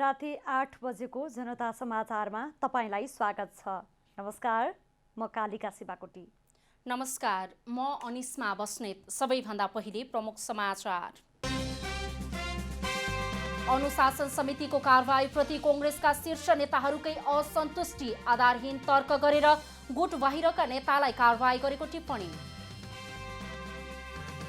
राति 8 बजेको जनता समाचारमा तपाईलाई स्वागत छ। नमस्कार, म कालिका शिवाकोटी। नमस्कार, म अनिस्मा बस्नेत। सबैभन्दा पहिले प्रमुख समाचार। अनुशासन समितिको कारबाहीप्रति कांग्रेसका शीर्ष नेताहरूकै असन्तुष्टि, आधारहीन तर्क गरेर गुट बाहिरका नेतालाई कारबाही गरेको टिप्पणी।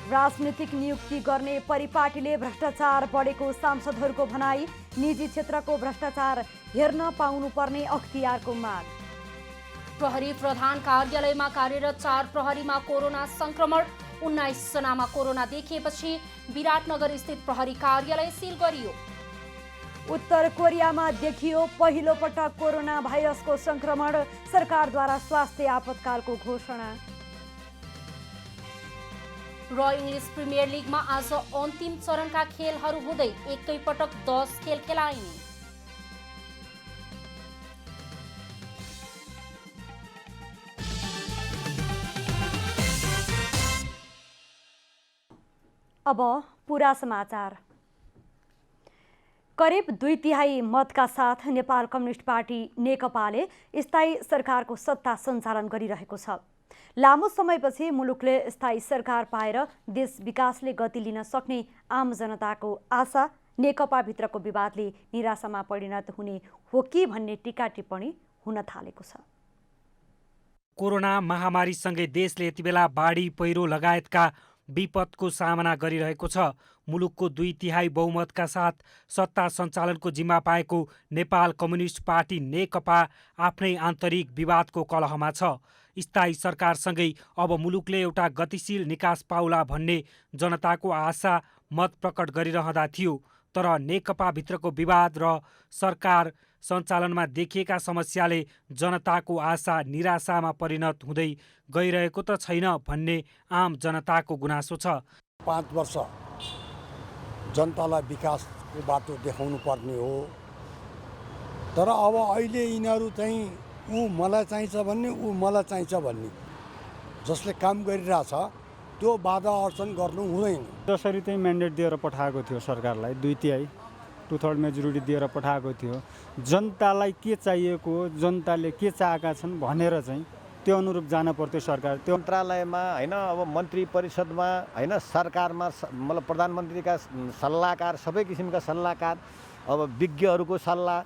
राजनीतिक नियुक्ति गर्ने परिपाटीले भ्रष्टाचार बढेको सांसदहरूको भनाई, निजी क्षेत्रको भ्रष्टाचार हेर्न पाउनुपर्ने अख्तियारको माग। प्रहरी प्रधान कार्यालयमा कार्यरत 4 प्रहरीमा कोरोना संक्रमण, 19 जनामा कोरोना देखिएपछि विराटनगर स्थित प्रहरी कार्यालय सिल गरियो। उत्तर कोरियामा देखियो पहिलो पटक कोरोना भाइरसको संक्रमण, सरकारद्वारा स्वास्थ्य आपतकालको घोषणा। र इङ्ग्लिस प्रिमियर लिगमा आज अन्तिम चरणका खेलहरू हुँदै एकैपटक 10 खेल खेलाइने। अब पूरा समाचार। करिब 2/3 मतका साथ नेपाल कम्युनिस्ट पार्टी नेकपाले स्थायी सरकारको सत्ता सञ्चालन गरिरहेको छ। लामो समयपछि मुलुकले स्थायी सरकार पाएर देश विकासले गति लिन सक्ने आम जनताको आशा नेकपाभित्रको विवादले निराशामा परिणत हुने हो कि भन्ने टीका टिप्पणी हुन थालेको छ। कोरोना महामारीसँगै देशले यति बेला बाढी पहिरो लगायतका विपदको सामना गरिरहेको छ। मुलुकको 2/3 बहुमतका साथ सत्ता सञ्चालनको जिम्मा पाएको नेपाल कम्युनिस्ट पार्टी नेकपा आफ्नै आन्तरिक विवादको कलहमा छ। स्थायी सरकारसँगै अब मुलुकले एउटा गतिशील निकास पाउला भन्ने जनताको आशा मत प्रकट गरिरहँदा थियो। तर नेकपाभित्रको विवाद र सरकार सञ्चालनमा देखिएका समस्याले जनताको आशा निराशामा परिणत हुँदै गइरहेको त छैन भन्ने आम जनताको गुनासो छ। 5 वर्ष जनतालाई विकासको बाटो देखाउनु पर्ने हो, तर अब अहिले यिनीहरू चाहिँ ऊ मलाई चाहिन्छ भन्ने, ऊ मलाई चाहिन्छ भन्ने जसले काम गरिरहेछ त्यो बाधा अर्चन गर्नु हुँदैन। जसरी चाहिँ म्यान्डेट दिएर पठाएको थियो सरकारलाई, 2/3 2/3 मेजोरिटी दिएर पठाएको थियो, जनतालाई के चाहिएको, जनताले के चाहेका छन् भनेर चाहिँ त्यो अनुरूप जान पर्थ्यो सरकार। त्यो मन्त्रालयमा होइन, अब मन्त्री परिषदमा होइन, सरकारमा मतलब प्रधानमन्त्रीका सल्लाहकार, सबै किसिमका सल्लाहकार, अब विज्ञहरूको सल्लाह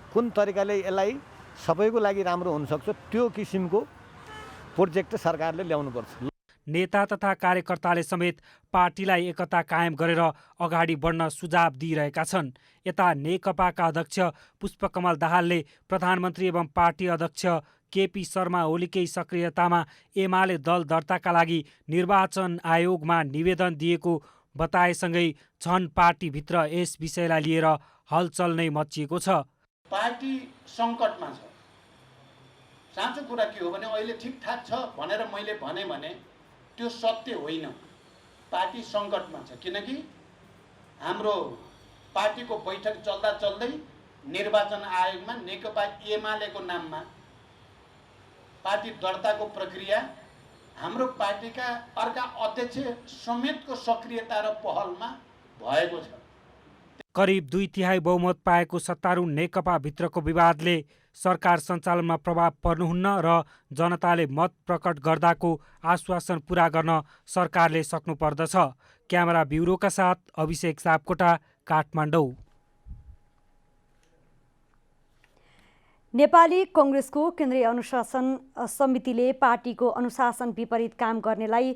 कुन तरिकाले यसलाई सबैको लागि राम्रो हुनसक्छ त्यो किसिमको प्रोजेक्ट सरकारले ल्याउनुपर्छ। नेता तथा कार्यकर्ताले समेत पार्टीलाई एकता कायम गरेर अगाडि बढ्न सुझाव दिइरहेका छन्। यता नेकपाका अध्यक्ष पुष्पकमल दाहालले प्रधानमन्त्री एवं पार्टी अध्यक्ष केपी शर्मा ओलीकै सक्रियतामा एमाले दल दर्ताका लागि निर्वाचन आयोगमा निवेदन दिएको बताएसँगै झन पार्टीभित्र यस विषयलाई लिएर हलचल नै मचिएको छ। पार्टी सङ्कटमा छ। साँचो कुरा के हो भने अहिले ठिकठाक छ भनेर मैले भने त्यो सत्य होइन। पार्टी सङ्कटमा छ किनकि हाम्रो पार्टीको बैठक चल्दा चल्दै निर्वाचन आयोगमा नेकपा एमालेको नाममा पार्टी दर्ताको प्रक्रिया हाम्रो पार्टीका अर्का अध्यक्ष समेतको सक्रियता र पहलमा भएको छ। करिब 2/3 बहुमत पाएको सत्तारूढ नेकपा भित्रको विवादले सरकार सञ्चालनमा प्रभाव पर्नुहुन्न र जनताले मत प्रकट गर्दाको आश्वासन पूरा गर्न सरकारले सक्नुपर्दछ। क्यामेरा ब्युरोका साथ अभिषेक सापकोटा, काठमाडौँ। नेपाली कांग्रेसको केन्द्रीय अनुशासन समितिले पार्टीको अनुशासन विपरीत काम गर्नेलाई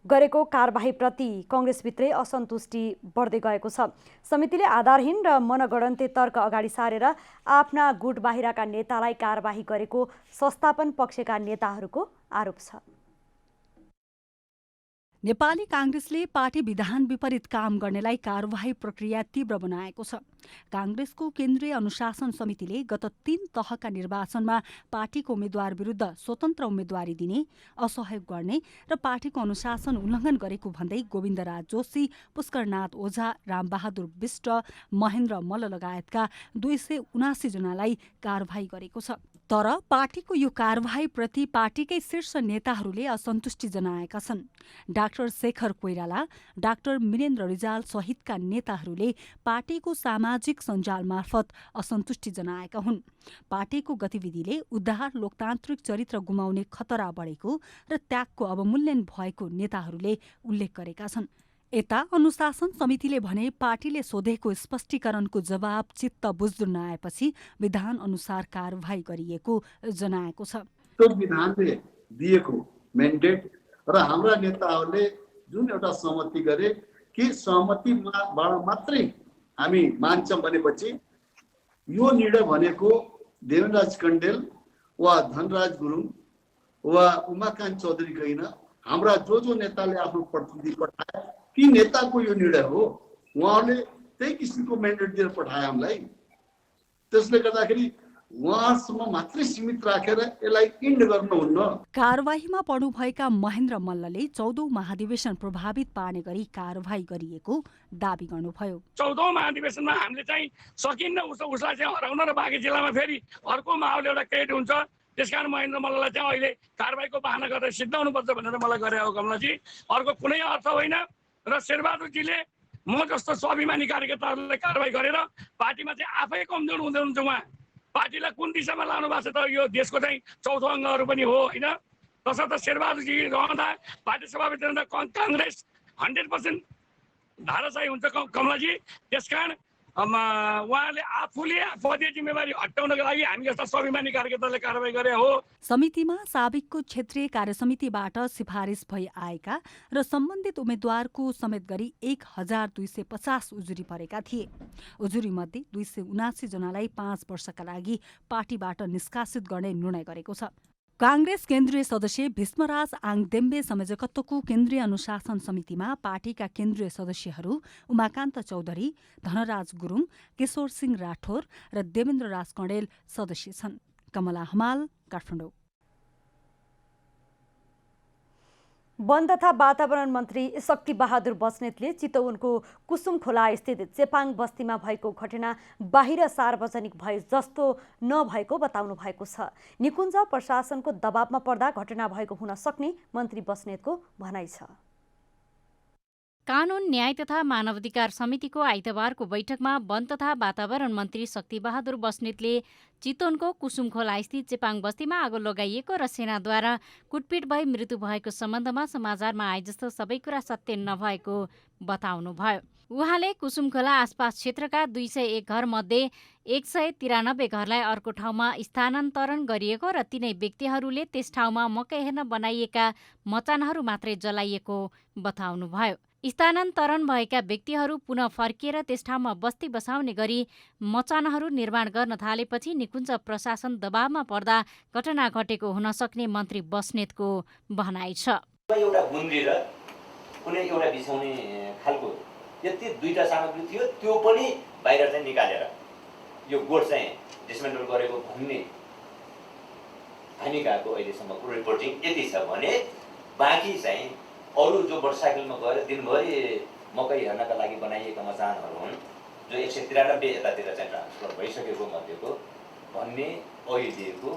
गरेको कारबाहीप्रति कांग्रेसभित्रै असन्तुष्टि बढ्दै गएको छ। समितिले आधारहीन र मनगढन्ते तर्क अगाडि सारेर आफ्ना गुट बाहिरका नेतालाई कारबाही गरेको संस्थापन पक्षका नेताहरूको आरोप छ। नेपाली कांग्रेसले पार्टी विधान विपरीत काम गर्नेलाई कारबाही प्रक्रिया तीव्र बनाएको छ। कांग्रेसको केन्द्रीय अनुशासन समितिले गत 3 तहका निर्वाचनमा पार्टीको उम्मेद्वार विरुद्ध स्वतन्त्र उम्मेद्वारी दिने, असहयोग गर्ने र पार्टीको अनुशासन उल्लङ्घन गरेको भन्दै गोविन्दराज जोशी, पुष्करनाथ ओझा, रामबहादुर विष्ट, महेन्द्र मल्ल लगायतका 279 जनालाई कारबाही गरेको छ। तर पार्टीको यो कारबाहीप्रति पार्टीकै शीर्ष नेताहरूले असन्तुष्टि जनाएका छन्। डाक्टर शेखर कोइराला, डाक्टर मिनेन्द्र रिजाल सहितका नेताहरूले पार्टीको सामाजिक सञ्जाल मार्फत असन्तुष्टि जनाएका हुन्। पार्टीको गतिविधिले उदार लोकतान्त्रिक चरित्र गुमाउने खतरा बढेको र त्यागको अवमूल्यन भएको नेताहरूले उल्लेख गरेका छन्। यता अनुशासन समितिले भने पार्टीले सोधेको स्पष्टीकरणको जवाब चित्त बुझ्दो नआएपछि विधान अनुसार कारबाही गरिएको जनाएको छ। त्यो विधानले दिएको म्यान्डेट र हाम्रा नेताहरूले जुन एउटा सहमति गरे कि सहमतिबाट मात्रै हामी मान्छौँ भनेपछि यो निर्णय भनेको देवेन्द्रराज कण्डेल वा धनराज गुरुङ वा उमाकान्त चौधरी होइन, हाम्रा जो नेताले आफ्नो प्रतिनिधि पठाए ती नेताको यो निर्णय हो। उहाँहरूले त्यही किसिमको म्यान्डेट दिएर पठाए हामीलाई। त्यसले गर्दाखेरि उहाँसम्म मात्रै सीमित राखेर यसलाई इन्ड गर्नुहुन्न। कारबाहीमा पर्नुभएका महेन्द्र मल्लले 14औं महाधिवेशन प्रभावित पार्ने गरी कारबाही गरिएको दाबी गर्नुभयो। 14औं महाधिवेशनमा हामीले चाहिँ सकिन्न उसलाई चाहिँ हराउन र बाँकी जिल्लामा फेरि अर्को माहौल एउटा क्रिएट हुन्छ। त्यसकारण महेन्द्र मल्ललाई चाहिँ अहिले कारबाहीको बहाना गरेर सिद्धाउनुपर्छ भनेर मलाई गरे हो कमलाजी। अर्को कुनै अर्थ होइन। र शेरबहादुरजीले म जस्तो स्वाभिमानी कार्यकर्ताहरूलाई कारबाही गरेर पार्टीमा चाहिँ आफै कमजोर हुँदै हुन्छ। उहाँ पार्टीलाई कुन दिशामा लानु भएको छ त यो देशको चाहिँ चौथो अङ्गहरू पनि हो होइन। तसर्थ शेरबहादुरजी रहँदा पार्टी सभाभित्र रहँदा काङ्ग्रेस 100% धाराशाही हुन्छ कमलाजी। त्यसकारण उहाँले आफूले आफूले जिम्मेवारी हटाउनको लागि हामी जस्ता स्वाभिमानी कार्यकर्ताले कारबाही गरे हो। समितिमा साबिकको क्षेत्रीय कार्यसमितिबाट सिफारिस भई आएका र सम्बन्धित उम्मेद्वारको समेत गरी 1250 उजुरी परेका थिए। उजुरीमध्ये 279 जनालाई 5 वर्षका लागि पार्टीबाट निष्कासित गर्ने निर्णय गरेको छ। कांग्रेस केन्द्रीय सदस्य भीष्मराज आङदेम्बे संयोजकत्वको केन्द्रीय अनुशासन समितिमा पार्टीका केन्द्रीय सदस्यहरू उमाकान्त चौधरी, धनराज गुरुङ, किशोर सिंह राठौर र देवेन्द्र राज कणेल सदस्य छन्। कमला हमाल, काठमाडौँ। वन तथा वातावरण मन्त्री शक्ति बहादुर बस्नेतले चितवनको कुसुम खोला स्थित चेपाङ बस्तीमा भएको घटना बाहिर सार्वजनिक भए जस्तो नभएको बताउनु भएको छ। निकुञ्ज प्रशासनको दबावमा पर्दा घटना भएको हुन सक्ने मन्त्री बस्नेतको भनाइ छ। कानून न्याय तथा मानवाधिकार समितिको आइतबारको बैठकमा वन तथा वातावरण मन्त्री शक्ति बहादुर बस्नेतले चितवनको कुसुम खोला स्थित चेपाङ बस्तीमा आगो लगाइएको र सेनाद्वारा कुटपिट भई मृत्यु भएको सम्बन्धमा समाचारमा आए जस्तो सबै कुरा सत्य नभएको बताउनुभयो। उहाँले कुसुम खोला आसपास क्षेत्रका 201 घर मध्ये 193 घरलाई अर्को ठाउँमा स्थानान्तरण गरिएको र तिनै व्यक्तिहरूले त्यस ठाउँमा मकै हेर्न बनाइएका मचानहरू मात्रै जलाइएको बताउनुभयो। स्थानान्तरण भएका व्यक्तिहरू पुनः फर्किएर त्यस ठाउँमा बस्ती बसाउने गरी मचानहरू निर्माण गर्न थालेपछि निकुञ्ज प्रशासन दबावमा पर्दा घटना घटेको हुन सक्ने मन्त्री बस्नेतको भनाइ छ। एउटा गुन्द्री र कुनै एउटा बिछाउने खालको यति दुईटा सामग्री थियो, त्यो पनि बाहिर चाहिँ निकालेर यो गोठ चाहिँ डिसमेन्टल गरेको भन्ने हामी गएको अहिलेसम्मको रिपोर्टिङ यति छ भने बाँकी चाहिँ अरू जो मोटरसाइकलमा गएर दिनभरि मकै हेर्नका लागि बनाइएका मचानहरू हुन् जो 193 यतातिर चाहिँ ट्रान्सफर भइसकेको मध्येको भन्ने अहिलेको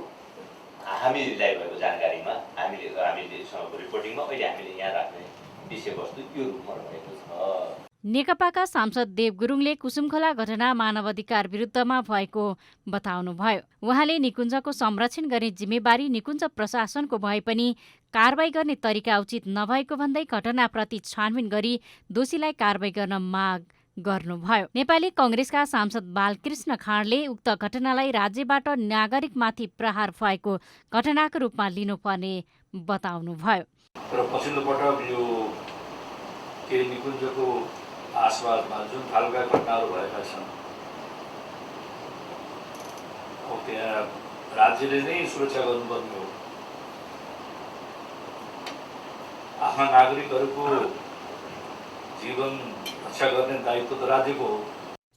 हामीलाई भएको जानकारीमा हामीलेसँगको रिपोर्टिङमा अहिले हामीले यहाँ राख्ने विषयवस्तु यो रूपमा रहेको छ। नेकपाका सांसद देव गुरुङले कुसुमखोला घटना मानवाधिकार विरुद्धमा भएको बताउनुभयो। उहाँले निकुञ्जको संरक्षण गर्ने जिम्मेवारी निकुञ्ज प्रशासनको भए पनि कारबाही गर्ने तरिका उचित नभएको भन्दै घटनाप्रति छानबिन गरी दोषीलाई कारबाही गर्न माग गर्नुभयो। नेपाली कांग्रेसका सांसद बालकृष्ण खाँडले उक्त घटनालाई राज्यबाट नागरिकमाथि प्रहार भएको घटनाको रूपमा लिनुपर्ने बताउनुभयो। तर पछिल्लो पटक यो निकुञ्जको आसपासमा जुन खालका घटनाहरू भएका छन् त्यहाँ राज्यले नै सुरक्षा गर्नुपर्ने हो। आफ्ना नागरिकहरूको जीवन रक्षा गर्ने दायित्व त राज्यको हो।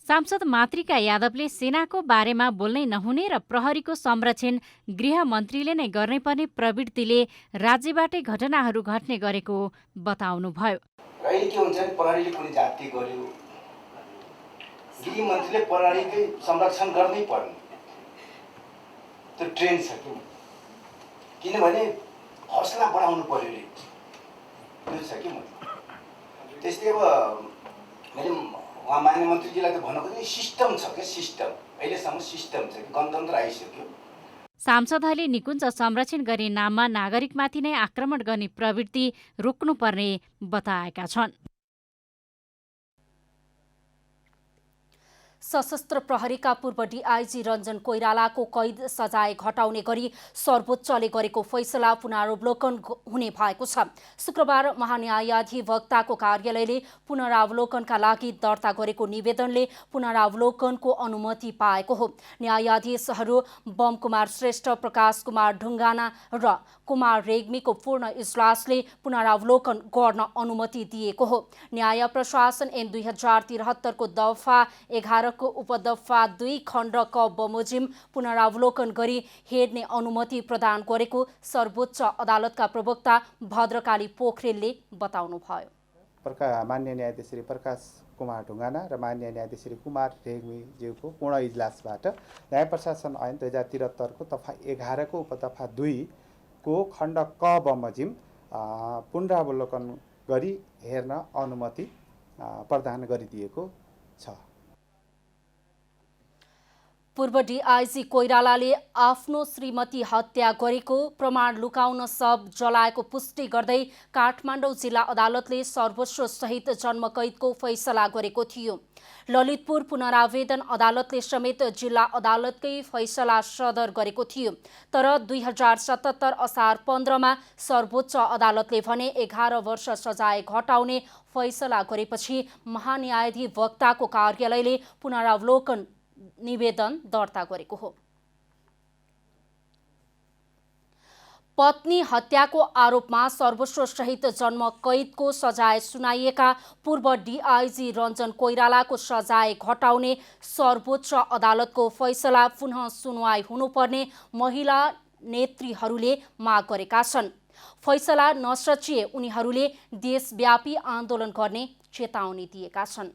सांसद मातृका यादवले सेनाको बारेमा बोल्नै नहुने र प्रहरीको संरक्षण गृह मन्त्रीले नै गर्नै पर्ने प्रवृत्तिले राज्यबाटै घटनाहरू घट्ने गरेको बताउनुभयो। अहिले के हुन्छ भने प्रहरीले कुनै जाति गर्यो, गृह मन्त्रीले प्रहरीकै संरक्षण गर्नै पर्ने। त्यो ट्रेन्ड छ कि किनभने हौसला बढाउनु पर्यो रे त्यो छ कि त्यस्तै अब मैले उहाँ मान्य मन्त्रीजीलाई त भन्नु खोजेँ सिस्टम छ क्या सिस्टम अहिलेसम्म सिस्टम छ कि गणतन्त्र आइसक्यो। सांसदहरूले निकुञ्ज संरक्षण गर्ने नाममा नागरिकमाथि नै आक्रमण गर्ने प्रवृत्ति रोक्नुपर्ने बताएका छन्। सशस्त्र प्रहरीका पूर्व डीआईजी रञ्जन कोइरालाको कैद सजाय घटाउने गरी सर्वोच्चले गरेको फैसला पुनरावलोकन हुने भएको छ। शुक्रबार महान्यायाधिवक्ताको कार्यालयले पुनरावलोकनका लागि दर्ता गरेको निवेदनले पुनरावलोकनको अनुमति पाएको हो। न्यायाधीशहरू बम कुमार श्रेष्ठ, प्रकाश कुमार ढुङ्गाना र कुमार रेग्मीको पूर्ण इजलासले पुनरावलोकन गर्न अनुमति दिएको हो। न्याय प्रशासन ऐन 2073 को दफा 11 को उपदफा 2 खण्ड क बमोजिम पुनरावलोकन गरी हेर्ने अनुमति प्रदान गरेको सर्वोच्च अदालतका प्रवक्ता भद्रकाली पोखरेलले बताउनुभयो। मान्य न्यायाधीश श्री प्रकाश कुमार ढुङ्गाना र मान्य न्यायाधीश श्री कुमार रेग्मीज्यूको पूर्ण इजलासबाट न्याय प्रशासन ऐन 2073 को दफा 11 को उपदफा 2 को खण्ड क बमोजिम पुनरावलोकन गरी हेर्न अनुमति प्रदान गरिदिएको छ। पूर्व डीआईजी कोइरालाले आफ्नो श्रीमती हत्या गरेको प्रमाण लुकाउन शव जलाएको पुष्टि गर्दै काठमाडौँ जिल्ला अदालतले सर्वोच्च सहित जन्मकैदको फैसला गरेको थियो। ललितपुर पुनरावेदन अदालतले समेत जिल्ला अदालतकै फैसला सदर गरेको थियो। तर 2077 असार 15 मा सर्वोच्च अदालतले भने 11 वर्ष सजाय घटाउने फैसला गरेपछि महान्यायाधिवक्ताको कार्यालयले पुनरावलोकन निवेदन दर्ता गरेको हो। पत्नी हत्याको आरोपमा सर्वोच्च सहित जन्मकैदको सजाय सुनाइएका पूर्व डीआईजी रञ्जन कोइरालाको सजाय घटाउने सर्वोच्च अदालतको फैसला पुनः सुनवाई हुनुपर्ने महिला नेत्रीहरूले माग गरेका छन्। फैसला नसचिए उनीहरूले देशव्यापी आन्दोलन गर्ने चेतावनी दिएका छन्।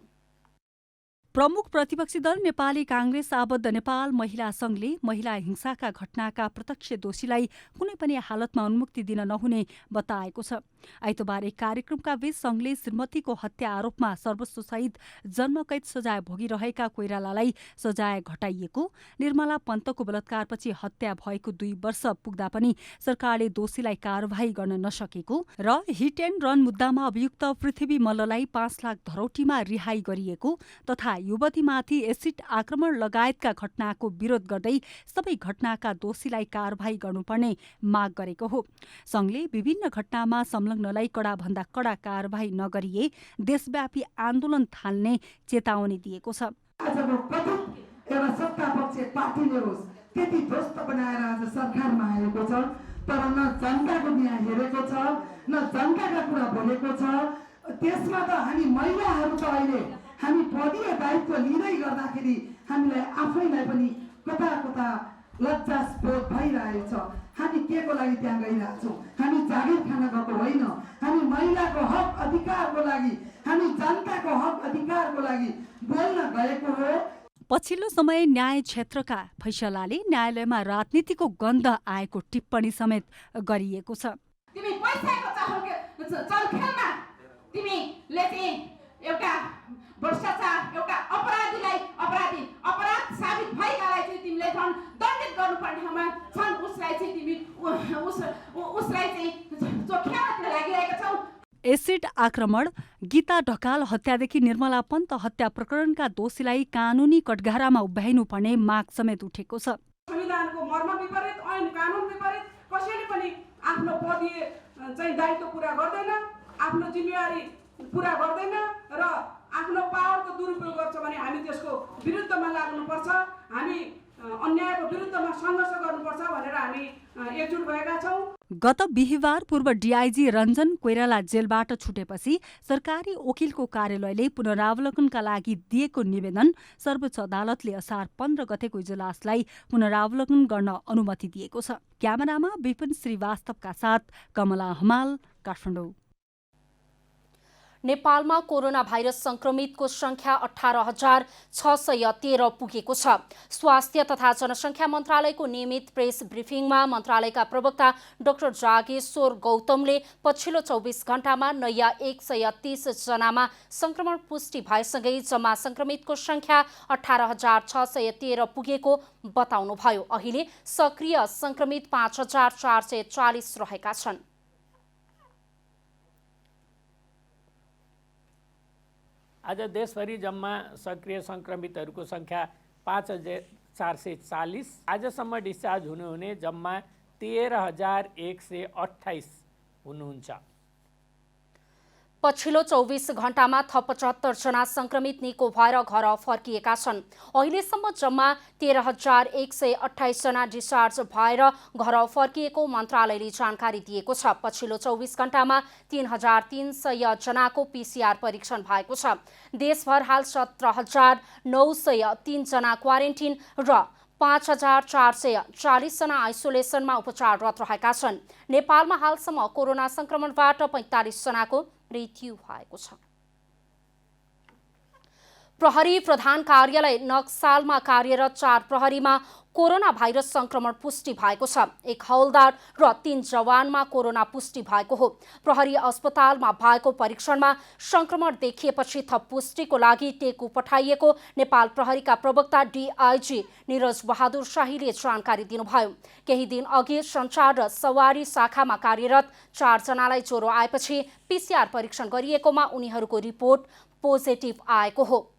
प्रमुख प्रतिपक्षी दल नेपाली कांग्रेस आबद्ध नेपाल महिला संघले महिला हिंसाका घटनाका प्रत्यक्ष दोषीलाई कुनै पनि हालतमा उन्मुक्ति दिन नहुने बताएको छ। आइतबार एक कार्यक्रमका बीच संघले श्रीमतीको हत्या आरोपमा सर्वोच्च सहित जन्मकैद सजाय भोगिरहेका कोइरालालाई सजाय घटाइएको, निर्मला पन्तको बलात्कारपछि हत्या भएको 2 वर्ष पुग्दा पनि सरकारले दोषीलाई कारबाही गर्न नसकेको र हिट एन्ड रन मुद्दामा अभियुक्त पृथ्वी मल्ललाई 5 लाख धरौटीमा रिहाई गरिएको तथा युवतीमाथि एसिड आक्रमण लगायतका घटनाको विरोध गर्दै सबै घटनाका दोषीलाई कारबाही गर्नुपर्ने माग गरेको हो। संघले विभिन्न घटनामा संलग्नलाई कडाभन्दा कडा कारबाही नगरिए देशव्यापी आन्दोलन थाल्ने चेतावनी दिएको छ। एउटा सत्तापक्ष पार्टीले होस् त्यति ध्वस्त बनाएर आज सरकारमा आएको छ, तर न जनताको न्याय हेरेको छ न जनताका कुरा बोलेको छ। त्यसमा त हामी महिलाहरू त अहिले हामी पदीय दायित्व लिँदै गर्दाखेरि हामीलाई आफैलाई पनि कता कता लज्जास्पद भइरहेछ। हामी के को लागि त्यहाँ गइरहेछौँ? हामी जागिर खान गएको होइन, हामी महिलाको हक अधिकारको लागि, हामी जनताको हक अधिकारको लागि बोल्न गएको हो। पछिल्लो समय न्याय क्षेत्रका फैसलाले न्यायालयमा राजनीतिको गन्ध आएको टिप्पणी समेत गरिएको छ। तिमी पैसाको चलखेलमा तिमीले चाहिँ एउटा भ्रष्टाचार एउटा अपराधीलाई अपराध साबित भएकालाई चाहिँ तिमीले झन् दण्डित गर्नुपर्ने ठाउँमा छन् उसलाई चाहिँ तिमी उसलाई चाहिँ चोख्याउन लागिरहेका छौ। एसिड आक्रमण, गीता ढकाल हत्यादेखि निर्मला पन्त हत्या प्रकरणका दोषीलाई कानुनी कटघरामा उभ्याइनुपर्ने माग समेत उठेको छ। संविधानको मर्म विपरीत, ऐन कानुन विपरीत कसैले पनि आफ्नो पदीय चाहिँ दायित्व पूरा गर्दैन, आफ्नो जिम्मेवारी पूरा गर्दैन र आफ्नो पावरको दुरुपयोग गर्छ भने हामी त्यसको विरुद्धमा लाग्नुपर्छ, हामी अन्यायको विरुद्धमा सङ्घर्ष गर्नुपर्छ भनेर हामी एकजुट भएका छौँ। गत बिहिबार पूर्व डीआईजी रञ्जन कोइराला जेलबाट छुटेपछि सरकारी वकिलको कार्यालयले पुनरावलोकनका लागि दिएको निवेदन सर्वोच्च अदालतले असार 15 गतेको इजलासलाई पुनरावलोकन गर्न अनुमति दिएको छ। क्यामेरामा विपिन श्रीवास्तवका साथ कमला हमाल, काठमाडौँ। नेपालमा कोरोना भाइरस संक्रमितको संख्या 18,613 पुगेको छ। स्वास्थ्य तथा जनसङ्ख्या मन्त्रालयको नियमित प्रेस ब्रिफिङमा मन्त्रालयका प्रवक्ता डाक्टर जागेश्वर गौतमले पछिल्लो 24 घण्टामा नयाँ 130 जनामा संक्रमण पुष्टि भएसँगै जम्मा संक्रमितको संख्या 18,613 पुगेको बताउनुभयो। अहिले सक्रिय संक्रमित 5,440 रहेका छन्। आज देशभरि जम्मा सक्रिय संक्रमितहरूको संख्या 5,440। आजसम्म डिस्चार्ज हुनुहुने जम्मा 13,128 हुनुहुन्छ। पछिल्लो 24 घण्टामा थप 75 जना संक्रमित निको भएर घर फर्किएका छन्। अहिलेसम्म जम्मा 13,128 जना डिस्चार्ज भएर घर फर्किएको मन्त्रालयले जानकारी दिएको छ। पछिल्लो 24 घण्टामा 3,300 जनाको PCR परीक्षण भएको छ। देशभर हाल 17,903 जना क्वारेन्टिन र 5,440 जना आइसोलेसनमा उपचाररत रहेका छन्। नेपालमा हालसम्म कोरोना संक्रमणबाट 45 जनाको मृत्यु भएको छ। प्रहरी प्रधान कार्यालय नक्सालमा कार्यरत 4 प्रहरीमा कोरोना भाइरस संक्रमण पुष्टि भएको छ। 1 हौलदार र 3 जवानमा कोरोना पुष्टि भएको हो। प्रहरी अस्पतालमा भएको परीक्षणमा संक्रमण देखिएपछि थप पुष्टिको लागि टेकु पठाइएको नेपाल प्रहरीका प्रवक्ता DIG निरज बहादुर शाहीले जानकारी दिनुभयो। केही दिन अघि सञ्चार र सवारी शाखामा कार्यरत 4 जनालाई ज्वरो आएपछि PCR परीक्षण गरिएकोमा उनीहरूको रिपोर्ट पोजिटिभ आएको हो।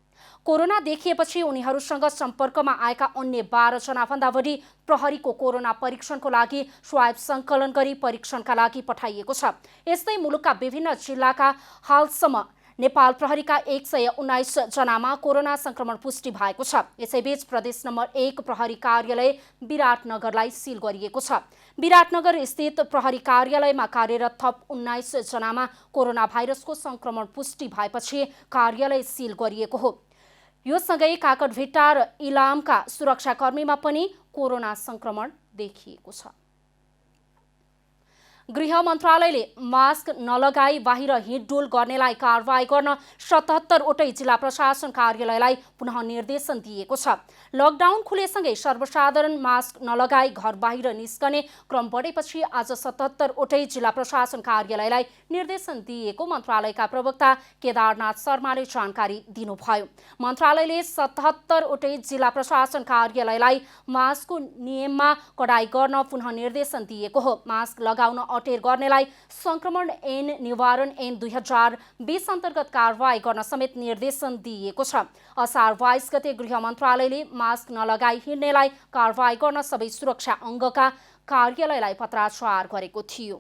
कोरोना देखिएपछि उनीहरूसँग सम्पर्कमा आएका अन्य 12 जनाभन्दा बढी प्रहरीको कोरोना परीक्षणको लागि स्वाब सङ्कलन गरी परीक्षणका लागि पठाइएको छ। यस्तै मुलुकका विभिन्न जिल्लाका हालसम्म नेपाल प्रहरीका 119 जनामा कोरोना संक्रमण पुष्टि भएको छ। यसैबीच प्रदेश नम्बर 1 प्रहरी कार्यालय विराटनगरलाई सिल गरिएको छ। विराटनगर स्थित प्रहरी कार्यालयमा कार्यरत थप 19 जनामा कोरोना भाइरसको संक्रमण पुष्टि भएपछि कार्यालय सिल गरिएको हो। यो सँगै काकडभिट्टा र इलामका सुरक्षाकर्मीमा पनि कोरोना संक्रमण देखिएको छ। गृह मन्त्रालयले मास्क नलगाई बाहिर हिँडडुल गर्नेलाई कारवाही गर्न 77 वटै जिल्ला प्रशासन कार्यालयलाई पुनः निर्देशन दिएको छ। लकडाउन खुलेसँगै सर्वसाधारण मास्क नलगाई घर बाहिर निस्कने क्रम बढेपछि आज 77 वटै जिल्ला प्रशासन कार्यालयलाई निर्देशन दिएको मन्त्रालयका प्रवक्ता केदारनाथ शर्माले जानकारी दिनुभयो। मन्त्रालयले 77 वटै जिल्ला प्रशासन कार्यालयलाई मास्कको नियममा कडाई गर्न पुनः निर्देशन दिएको हो। मास्क लगाउन अटेर गर्नेलाई संक्रमण ऐन निवारण ऐन 2020 अन्तर्गत कारवाही गर्न समेत निर्देशन दिएको छ। असार 22 गते गृह मन्त्रालयले मास्क नलगाई हिँड्नेलाई कारवाही गर्न सबै सुरक्षा अङ्गका कार्यालयलाई पत्राचार गरेको थियो।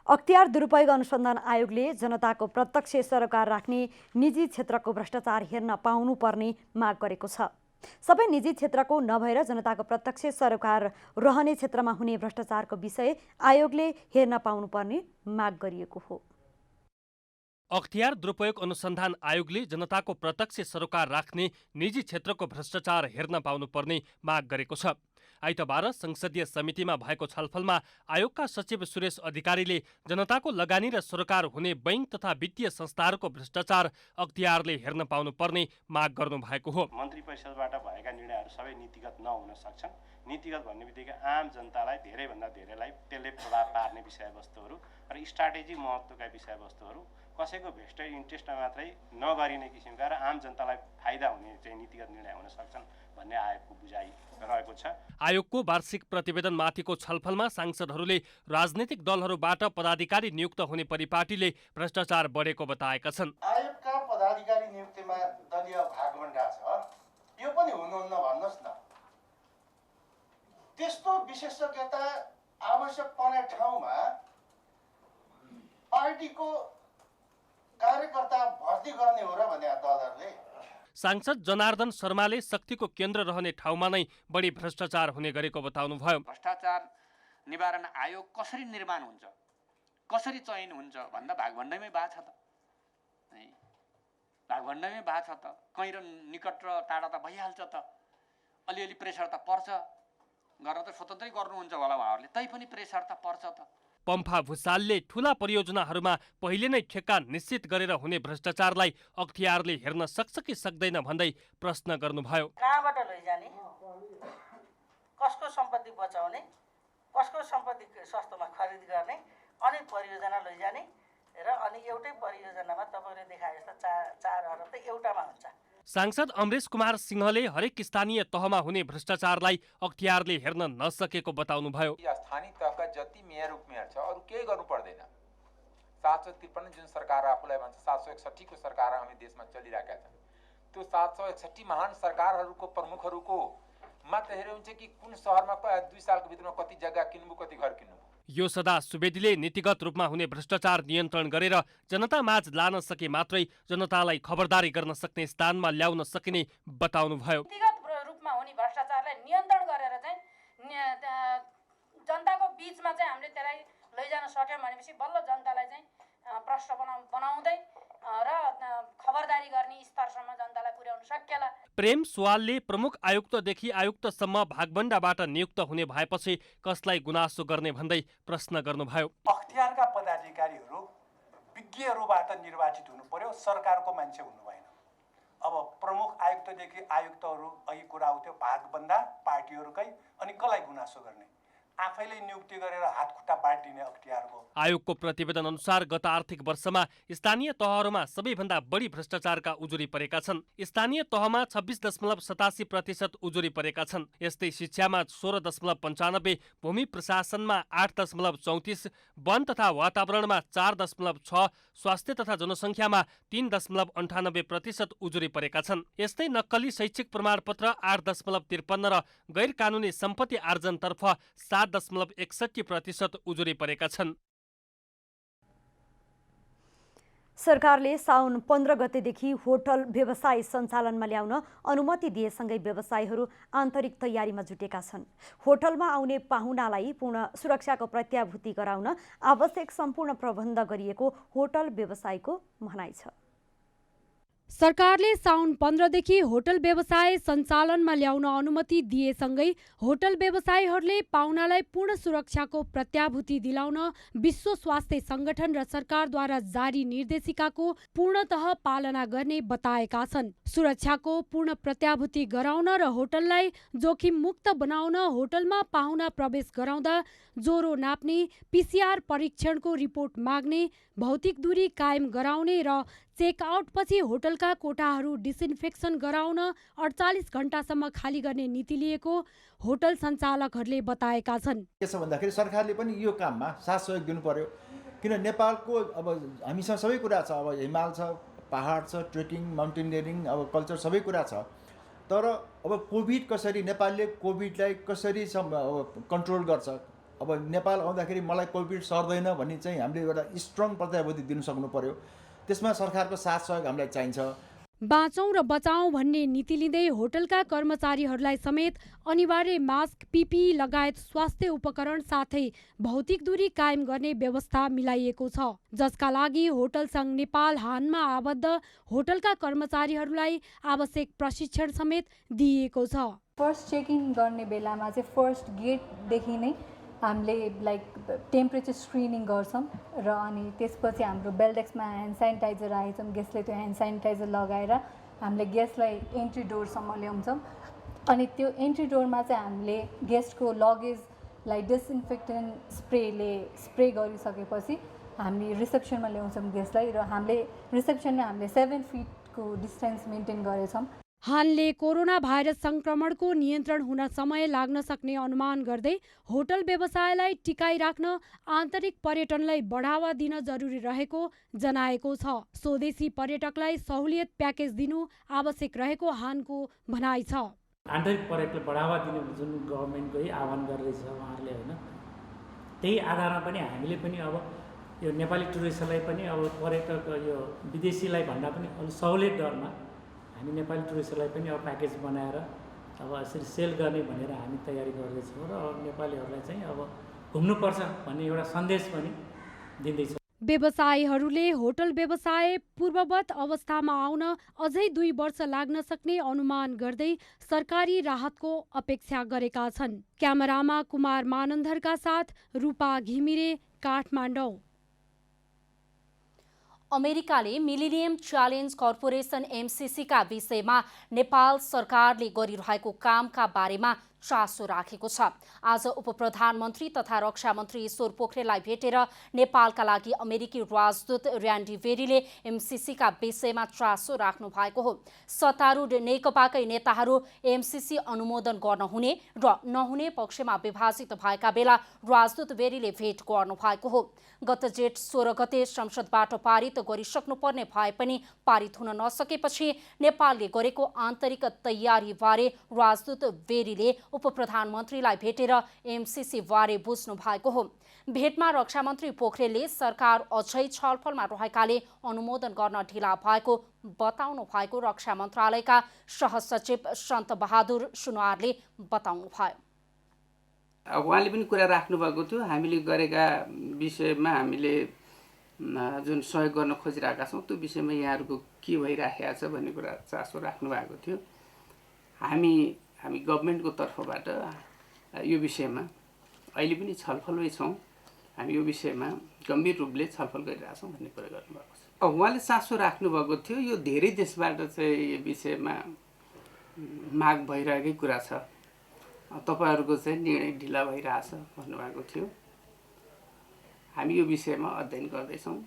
अख्तियार दुरुपयोग अनुसन्धान आयोगले जनताको प्रत्यक्ष सरोकार राख्ने निजी क्षेत्रको भ्रष्टाचार हेर्न पाउनुपर्ने माग गरेको छ। सबै निजी क्षेत्रको नभएर जनताको प्रत्यक्ष सरोकार रहने क्षेत्रमा हुने भ्रष्टाचारको विषय आयोगले हेर्न पाउनुपर्ने माग गरिएको हो। अख्तियार दुरुपयोग अनुसन्धान आयोगले जनताको प्रत्यक्ष सरोकार राख्ने निजी क्षेत्रको भ्रष्टाचार हेर्न पाउनुपर्ने माग गरेको छ। आइतबार संसदीय समितिमा भएको छलफलमा आयोगका सचिव सुरेश अधिकारीले जनताको लगानी र सरोकार हुने बैंक तथा वित्तीय संस्थाहरूको भ्रष्टाचार अख्तियारले हेर्न पाउनुपर्ने माग गर्नु भएको हो। मन्त्री परिषदबाट भएका निर्णयहरू सबै नीतिगत नहुन सक्छन्। नीतिगत भन्ने बित्तिकै आम जनतालाई धेरैभन्दा धेरैलाई त्यसले प्रभाव पार्ने विषयवस्तुहरू र स्ट्राटेजी महत्त्वका विषयवस्तुहरू कसैको भेस्टेड इन्ट्रेस्टमा मात्रै नगरिने किसिमका र आम जनतालाई फाइदा हुने चाहिँ नीतिगत निर्णय हुन सक्छन् भन्ने आयोगको बुझाइ रहेको छ। आयोगको वार्षिक प्रतिवेदनमाथिको छलफलमा सांसदहरूले राजनीतिक दलहरूबाट पदाधिकारी नियुक्त हुने परिपाटीले भ्रष्टाचार बढेको बताएका छन्। आयोगका पदाधिकारी नियुक्तिमा दलीय भागवण्डा छ, यो पनि हुनुहुन्न भन्नुहोस् न। त्यस्तो विशेषज्ञता आवश्यक पर्ने ठाउँमा पार्टीको कार्यकर्ता भर्ती गर्ने हो र भने दलहरूले। सांसद जनार्दन शर्माले शक्तिको केन्द्र रहने ठाउँमा नै बढी भ्रष्टाचार हुने गरेको बताउनुभयो। भ्रष्टाचार निवारण आयोग कसरी निर्माण हुन्छ, कसरी चयन हुन्छ भन्दा भागभण्डामै भएको छ त। भागभण्डामै भएको छ त। कहीँ र निकट र टाढा त भइहाल्छ त। अलिअलि प्रेसर त पर्छ। गर्न त स्वतन्त्रै गर्नुहुन्छ होला उहाँहरूले, तै पनि प्रेसर त पर्छ त। पम्फा भुसालले ठूला परियोजनाहरूमा पहिले नै ठेक्का निश्चित गरेर हुने भ्रष्टाचारलाई अख्तियारले हेर्न सक्छ कि सक्दैन भन्दै प्रश्न गर्नुभयो। कहाँबाट लैजाने, कसको सम्पत्ति बचाउने, कसको सम्पत्ति सस्तोमा खरिद गर्ने, अनि परियोजना लैजाने र अनि एउटै परियोजनामा तपाईँले देखाए जस्ता 4 अरब त एउटामा हुन्छ। सांसद अमरेश कुमार सिंहले हरेक स्थानीय तहमा हुने भ्रष्टाचारलाई अख्तियारले हेर्न नसकेको बताउनुभयो। स्थानीय तहका जति मेयर उपमेयर छ अरू केही गर्नु पर्दैन। 753 जुन सरकार आफूलाई भन्छ 761 को सरकार हामी देशमा चलिरहेका छन्, त्यो 761 महान सरकारहरूको प्रमुखहरूको मात्र हेर्यो हुन्छ कि कुन सहरमा 2 सालको भित्रमा कति जग्गा किन्नु, कति घर किन्नु। यो सदा सुवेदीले नीतिगत रूपमा हुने भ्रष्टाचार नियन्त्रण गरेर जनता माझ लान सके मात्रै जनतालाई खबरदारी गर्न सक्ने स्थानमा ल्याउन सकिने बताउनुभयो। नीतिगत रूपमा हुने भ्रष्टाचारलाई नियन्त्रण गरेर चाहिँ जनताको बीचमा चाहिँ हामीले त्यसलाई लैजान सक्यौँ भनेपछि बल्ल जनतालाई चाहिँ प्रश्न बनाउँदै र खबरदारी गर्ने स्तरसम्म जनतालाई पुर्याउन सकिएला। प्रेम सुवालले प्रमुख आयुक्तदेखि आयुक्तसम्म भागबण्डाबाट नियुक्त हुने भएपछि कसलाई गुनासो गर्ने भन्दै प्रश्न गर्नुभयो। अख्तियारका पदाधिकारीहरू विज्ञहरूबाट निर्वाचित हुनु पर्यो, सरकारको मान्छे हुनु भएन। अब प्रमुख आयुक्तदेखि आयुक्तहरू अघि कुरा उठ्यो भागबन्दा पार्टीहरूकै, अनि कसलाई गुनासो गर्ने? आफैले नियुक्ति गरेर हातखुट्टा बाँडिदिने अख्तियारको। आयोगको प्रतिवेदन अनुसार गत आर्थिक वर्षमा स्थानीय तहहरूमा सबैभन्दा बढी भ्रष्टाचारका उजुरी परेका छन्। स्थानीय तहमा 26.87% उजुरी परेका छन्। यस्तै शिक्षामा 16.95, भूमि प्रशासनमा 8.34, वन तथा वातावरणमा 4.6, स्वास्थ्य तथा जनसङ्ख्यामा 3.98% उजुरी परेका छन्। यस्तै नक्कली शैक्षिक प्रमाणपत्र 8.53 र गैर कानुनी सम्पत्ति आर्जनतर्फ 7.61% उजुरी परेका छन्। सरकारले साउन 15 गतेदेखि होटल व्यवसाय सञ्चालनमा ल्याउन अनुमति दिएसँगै व्यवसायीहरू आन्तरिक तयारीमा जुटेका छन्। होटलमा आउने पाहुनालाई पूर्ण सुरक्षाको प्रत्याभूति गराउन आवश्यक सम्पूर्ण प्रबन्ध गरिएको होटल व्यवसायीको भनाइ छ। सरकारले साउन 15 देखि होटल व्यवसाय सञ्चालनमा ल्याउन अनुमति दिएसँगै होटल व्यवसायीहरूले पाहुनालाई पूर्ण सुरक्षाको प्रत्याभूति दिलाउन विश्व स्वास्थ्य संगठन र सरकारद्वारा जारी निर्देशिकाको पूर्णतः पालना गर्ने बताएका छन्। सुरक्षाको पूर्ण प्रत्याभूति गराउन र होटललाई जोखिम मुक्त बनाउन होटलमा पाहुना प्रवेश गराउँदा ज्वरो नाप्ने, PCR परीक्षणको रिपोर्ट माग्ने, भौतिक दूरी कायम गराउने र चेकआउटपछि होटलका कोठाहरू डिसइन्फेक्सन गराउन 48 घण्टासम्म खाली गर्ने नीति लिएको होटल सञ्चालकहरूले बताएका छन्। के छ भन्दाखेरि सरकारले पनि यो काममा साथ सहयोग दिनु पर्यो, किन नेपालको अब हामीसँग सबै कुरा छ। अब हिमाल छ, पहाड छ, ट्रेकिङ, माउन्टेनियरिङ, अब कल्चर सबै कुरा छ। तर अब कोभिड कसरी, नेपालले कोभिडलाई कसरी कन्ट्रोल गर्छ, अब नेपाल आउँदाखेरि मलाई कोभिड सर्दैन भन्ने चाहिँ हामीले एउटा स्ट्रङ प्रत्याभूति दिन सक्नु पर्यो। त्यसमा सरकारको साथ सहयोग हामीलाई चाहिन्छ। बाँचौँ र बचाउँ भन्ने नीति लिँदै होटलका कर्मचारीहरूलाई समेत अनिवार्य मास्क, PPE लगायत स्वास्थ्य उपकरण साथै भौतिक दूरी कायम गर्ने व्यवस्था मिलाइएको छ, जसका लागि होटल सङ्घ नेपाल हानमा आबद्ध होटलका कर्मचारीहरूलाई आवश्यक प्रशिक्षण समेत दिइएको छ। फर्स्ट चेकिङ गर्ने बेलामा चाहिँ फर्स्ट गेटदेखि नै हामीले टेम्परेचर स्क्रिनिङ गर्छौँ र अनि त्यसपछि हाम्रो बेलडेक्समा ह्यान्ड सेनिटाइजर राखेछौँ। गेस्टले त्यो ह्यान्ड सेनिटाइजर लगाएर हामीले गेस्टलाई एन्ट्री डोरसम्म ल्याउँछौँ। अनि त्यो एन्ट्री डोरमा चाहिँ हामीले गेस्टको लगेजलाई डिसइन्फेक्टेन्ट स्प्रे गरिसकेपछि हामी रिसेप्सनमा ल्याउँछौँ गेस्टलाई, र हामीले रिसेप्सनमा हामीले 7 फिटको डिस्टेन्स मेन्टेन गरेछौँ। हानले कोरोना भाइरस संक्रमणको नियन्त्रण हुन समय लाग्न सक्ने अनुमान गर्दै होटल व्यवसायलाई टिकाइ राख्न आन्तरिक पर्यटनलाई बढावा दिन जरुरी रहेको जनाएको छ। स्वदेशी पर्यटकलाई सहुलियत प्याकेज दिनु आवश्यक रहेको हानको भनाइ छ। आन्तरिक पर्यटनलाई बढावा दिने जुन गभर्मेन्टकै आह्वान गरिरहेछ उहाँहरूले, होइन, त्यही आधारमा पनि हामीले पनि अब यो नेपाली टुरिस्टलाई पनि अब पर्यटक यो विदेशीलाई भन्दा पनि अलिक सहुलियत दरमा हामी नेपाली टुरिस्टलाई पनि अब प्याकेज बनाएर अब यसरी सेल गर्ने भनेर हामी तयारी गर्दैछौँ र नेपालीहरूलाई चाहिँ अब घुम्नुपर्छ भन्ने एउटा सन्देश पनि दिँदैछौँ। व्यवसायीहरूले होटल व्यवसाय पूर्ववत अवस्थामा आउन अझै 2 वर्ष लाग्न सक्ने अनुमान गर्दै सरकारी राहतको अपेक्षा गरेका छन्। क्यामेरामा कुमार मानन्धरका साथ रूपा घिमिरे, काठमाडौँ। अमेरिकाले मिलेनियम च्यालेन्ज कर्पोरेसन एमसीसीका विषयमा नेपाल सरकारले गरिरहेको कामका बारेमा चासो राखेको छ। आज उपप्रधानमन्त्री तथा रक्षा मन्त्री ईश्वर पोखरेललाई भेटेर नेपालका लागि अमेरिकी राजदूत र्यान्डी भेरीले एमसीसीका विषयमा चासो राख्नु भएको हो। सत्तारूढ नेकपाकै नेताहरू एमसीसी अनुमोदन गर्न हुने र नहुने पक्षमा विभाजित भएका बेला राजदूत भेरीले भेट गर्नु भएको हो। गत जेठ 16 गते संसदबाट पारित गरिसक्नुपर्ने भए पनि पारित हुन नसकेपछि नेपालले गरेको आन्तरिक तयारीबारे राजदूत भेरीले उपप्रधानमन्त्रीलाई भेटेर एमसीसी बारे बुझ्नु भएको हो। भेटमा रक्षा मन्त्री पोखरेलले सरकार अझै छलफलमा रहेकाले अनुमोदन गर्न ढिला भएको बताउनु भएको रक्षा मन्त्रालयका सहसचिव सन्त बहादुर सुनवारले बताउनु भयो। उहाँले पनि कुरा राख्नु भएको थियो, हामीले गरेका विषयमा हामीले जुन सहयोग गर्न खोजिरहेका छौँ त्यो विषयमा यहाँहरूको के भइराखेको छ भन्ने कुरा चासो राख्नु भएको थियो। हामी गभर्मेन्टको तर्फबाट यो विषयमा अहिले पनि छलफलमै छौँ। हामी यो विषयमा गम्भीर रूपले छलफल गरिरहेछौँ भन्ने कुरा गर्नुभएको छ। उहाँले चासो राख्नुभएको थियो, यो धेरै देशबाट चाहिँ यो विषयमा माग भइरहेकै कुरा छ, तपाईँहरूको चाहिँ निर्णय ढिला भइरहेछ भन्नुभएको थियो। हामी यो विषयमा अध्ययन गर्दैछौँ।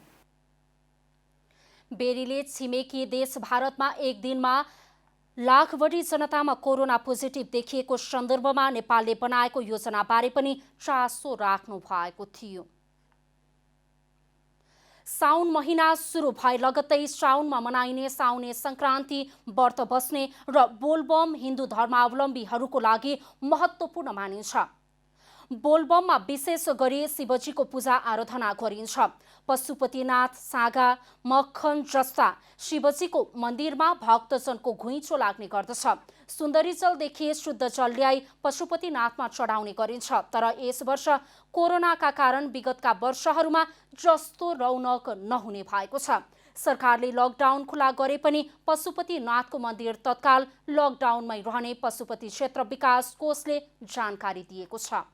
बेरीले छिमेकी देश भारतमा एक दिनमा लाख बढी जनतामा कोरोना पोजिटिभ देखिएको सन्दर्भमा नेपालले बनाएको योजनाबारे पनि चासो राख्नु भएको थियो। साउन महिना सुरु भए लगत्तै साउनमा मनाइने साउने संक्रान्ति व्रत बस्ने र बोलबम हिन्दू धर्मावलम्बीहरूको लागि महत्त्वपूर्ण मानिन्छ। बोलबममा विशेष गरी शिवजीको पूजा आराधना गरिन्छ। पशुपतिनाथ, सागा, मक्खन जस्ता शिवजीको मन्दिरमा भक्तजनको घुइँचो लाग्ने गर्दछ। सुन्दरी जलदेखि शुद्ध जल ल्याई पशुपतिनाथमा चढाउने गरिन्छ। तर यस वर्ष कोरोनाका कारण विगतका वर्षहरूमा जस्तो रौनक नहुने भएको छ। सरकारले लकडाउन खुला गरे पनि पशुपतिनाथको मन्दिर तत्काल लकडाउनमै रहने पशुपति क्षेत्र विकास कोषले जानकारी दिएको छ।